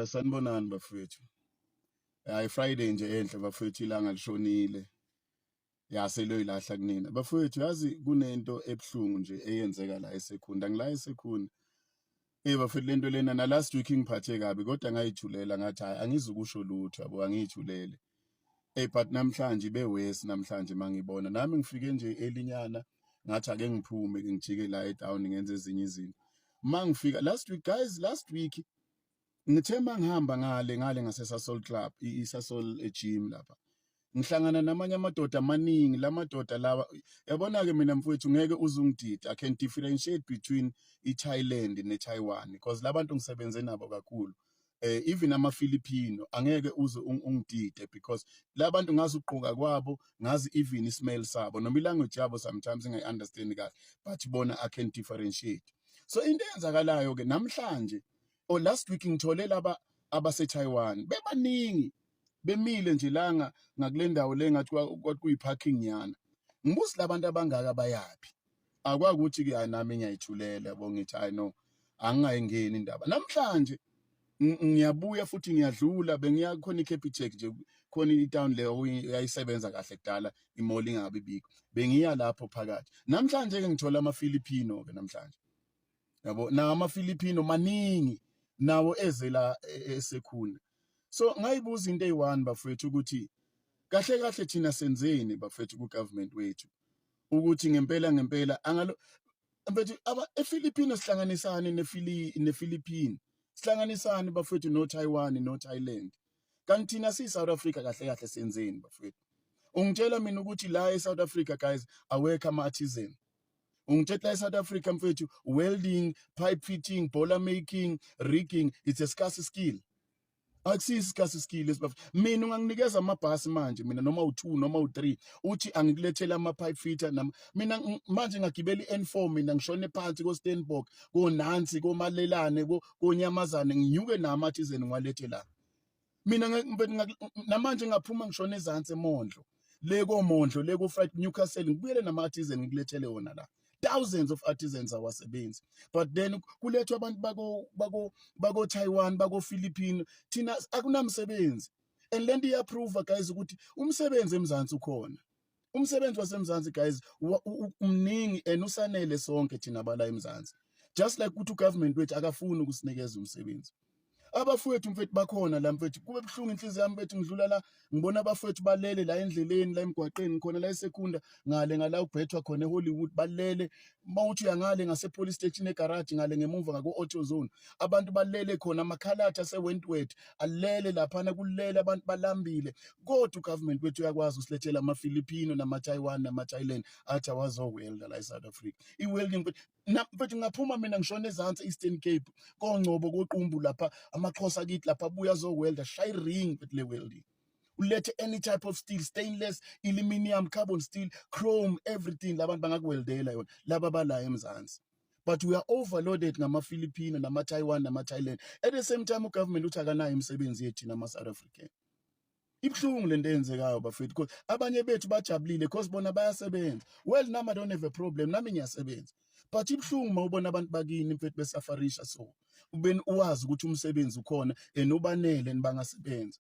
Sanibonani bafowethu. Hayi Friday nje enhle bafowethu ilanga lishonile. Seloyilahla kunina. Bafowethu yazi kunento ebuhlungu nje eyenzeka la eSekhunda. Ngila eSekhunda. Bafowethu lento lena na last week ngiphathe kabi kodwa ngayithulela ngathi hayi angizukusho lutho yabo angiyithulele. But namhlanje bewesi namhlanje mangibona nami ngifike nje elinyana ngathi ake ngiphume ngijike la eTown ngenze ezinye izinto. Mangifika last week ngithe mangihamba ngale ngaseSasol Club iSasol gym lapha ngihlangana namanye amadoda amaningi lamadoda lawa yabona ke mina mfowethu ngeke uzungidida. I can differentiate between iThailand neTaiwan because labantu ngisebenze nabo kakhulu. Even ama-Filipino angeke uze ungidide because labantu ngazi ugqoka kwabo ngazi even ismell sabo noma ilanguage yabo sometimes ngingayi-understand kahle but bona I can differentiate. So into eyenzakalayo ke namhlanje or last week ngithole laba abase-Taiwan bebaningi bemile nje la ngakule ndawo le ngathi kuyi-parking nyana. Ngibuza labantu abangaka bayaphi akwakuthi ke nami ngiyayithulela yabo ngithi hayi no angingayingeni indaba. Namhlanje ngiyabuya futhi ngiyadlula bengiya khona iCapitec nje khona itown leyo yayisebenza kahle kudala imall ingabi bikho bengiya lapho phakathi. Namhlanje ke ngithola ama-Filipino ke namhlanje yabo na ama-Filipino maningi nawo ezela eSekhunda. So ngayibuza into eyi-1 bafowethu ukuthi kahle thina senzeni bafowethu ku-government wethu ukuthi ngempela angalo mfethu eFilipino sihlanganisane neFilipino sihlanganisane bafowethu no-Taiwan no-Thailand kanti thina siyi-South Africa kahle senzeni bafowethu. Ungitshela mina ukuthi la eSouth Africa guys awekho ama-artisan. Ungitshela la eSouth Africa mfethu welding, pipe fitting, boiler making, rigging it's a scarce skill. Akusisi scarce skill esibafowethu. Mina unganginikeza amabhasi manje mina noma u2 noma u3 uthi angikulethela ama-pipe fitter mina manje ngagibela i-N4 mina ngishone phansi ko-Stenbok koNansi koMalelane koNyamazane nginyuke nama-artisan ngiwalethe la. Mina namanje ngaphuma ngishone ezantsi eMondlo le koMondlo le ko-Fried Newcastle ngibuyele nama-artisan ngikulethele wona la. Thousands of artisans awasebenzi but then kulethwa abantu bako Taiwan bako Philippine thina akunamsebenzi and lento iyaprove guys ukuthi umsebenzi eMzansi ukhona. Umsebenzi waseMzansi guys umningi and usanele sonke thina bala eMzansi just like ukuthi ugovernment wethu akafuni ukusinikeza umsebenzi. Abafowethu mfethu bakhona la mfethu kube buhlungu inhliziyo yami mfethu ngidlula la ngibona abafowethu balele la endleleni la emgwaqeni khona la eSekhunda ngale ngala ubhethwa khona eHollywood balele mawuthi uyangale ngase-police station egarage ngale ngemuva ngako-auto zone abantu balele khona amakhalatha ase-Wentworth alele laphana kulele abantu balambile kodwa ugovernment wethu uyakwazi usilethela ama-Filipino nama-Taiwan nama-Thailand athi awazowelda la eSouth Africa i-welding mfethu ngaphuma mina ngishona ezantsi Eastern Cape koNgcobo koQumbu lapha amaXhosa kithi lapha abuya azowelda shaya ring with le welding ulethe any type of steel stainless aluminium carbon steel chrome everything labantu bangakweldela yona laba bala eMzansi but we are overloaded ngama-Filipino nama-Taiwan nama-Thailand at the same time ugovernment uthi akanayo imisebenzi yethu nama-South African. Ibhlungu lento eyenzekayo bafethu because abanye bethu bajabulile because bona bayasebenza. Well nami I don't have a problem nami ngiyasebenza but ibhlungu mawubona abantu bakini mfethu besafarisha so ubeni uwazi ukuthi umsebenzi ukhona ubanele nibangasebenza.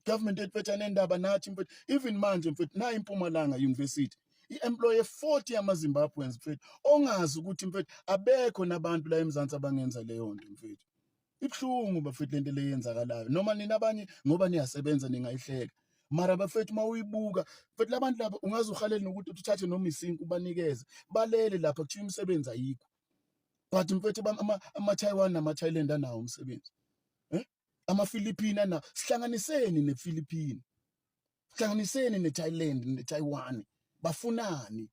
Government ethu anendaba nathi mfethu even manje mfethu na eMpumalanga University i-employ 40 yamaZimbabweans mfethu ongazi ukuthi mfethu abekho nabantu la eMzansi abangenza leyo nto mfethu. Ibhlungu bafethu lento leyenzakalayo noma nina abanye ngoba niyasebenza ningayihleka mara bafethu mawuyibuka mfethu labantu laba ungaze uhalele nokuthi uthathe noma isinki ubanikeze balele lapha kuthiwa imisebenzi ayikho but mfethu ama-Taiwan nama-Thailand anawo umsebenzi ama-Filipino na sihlanganiseni neFilipino sihlanganiseni neThailand neTaiwan bafunani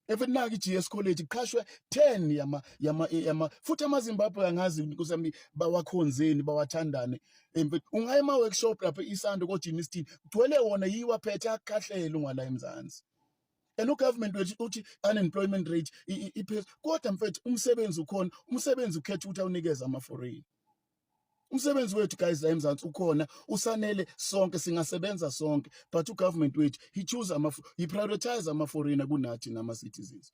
mfethu naki i-GS College iqhashwe 10 futhi amaZimbabwe angazi nkosami bawakhonzeni bawathandane mfethu ungaya ema-workshop lapha isando ko-Germiston kugcwele wona yiwa phethe akukhahlele ungala eMzansi and ugovernment wethu uthi unemployment rate iphezulu kodwa mfethu umsebenzi ukhona umsebenzi ukhetha ukuthi awunikeze ama-foreign. Umsebenzi wethu guys la eMzansi ukhona usanele sonke singasebenza sonke but ugovernment wethu he prioritize ama-foreigner kunathi nama-citizens.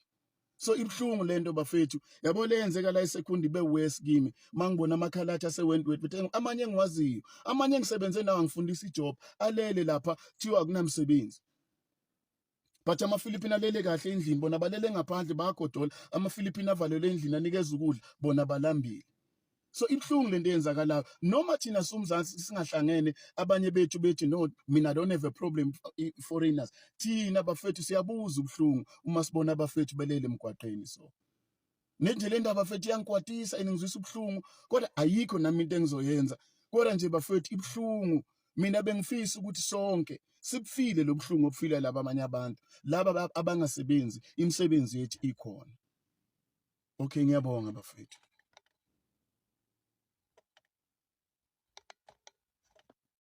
So ibhlungu lento bafethu yabo leyenzeka la eSekhunda be-worse kimi mangibona amakhalathi asewentwethu bethe amanye engiwaziyo amanye engisebenze nawo ngifundisa ijob alele lapha thiwa akunamsebenzi but amaFilipino alele kahle endlini bona balele ngaphandle bayagodola amaFilipino avalelwe endlini anikeza ukudla bona balambile. So ibhlungu lento eyenzakalayo noma thina somzansi singahlangene abanye bethu bethi no mina don't have a problem foreigners thina bafethu siyabuza ubhlungu uma sibona abafethu belele emgwaqeni so nje le ndaba bafethu iyangikwatisa engizwisa ubhlungu kodwa ayikho nami into engizoyenza kodwa nje bafethu ibhlungu mina bengifisa ukuthi sonke sibufile lobhlungu obufila laba abanye abantu laba abangasebenzi imisebenzi yethu ikhona. Okay ngiyabonga bafethu.